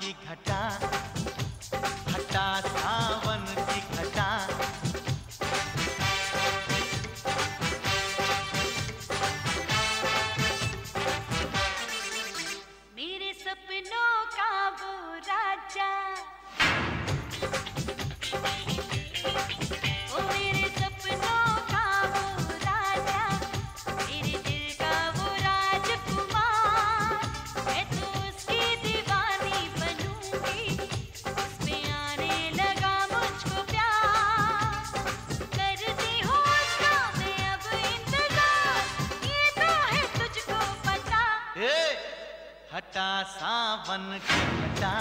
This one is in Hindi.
की घटा, हटा सावन की घटा। मेरे सपनों का वो राजा, ओ मेरे सपनों का वो राजा, मेरे दिल का वो राजकुमार। मैं तो उसकी दीवानी बनूंगी, उस पे आने लगा मुझको प्यार। करती हूँ उसका मैं अब इंतजार, ये तो है तुझको पता। हटा सावन की घटा,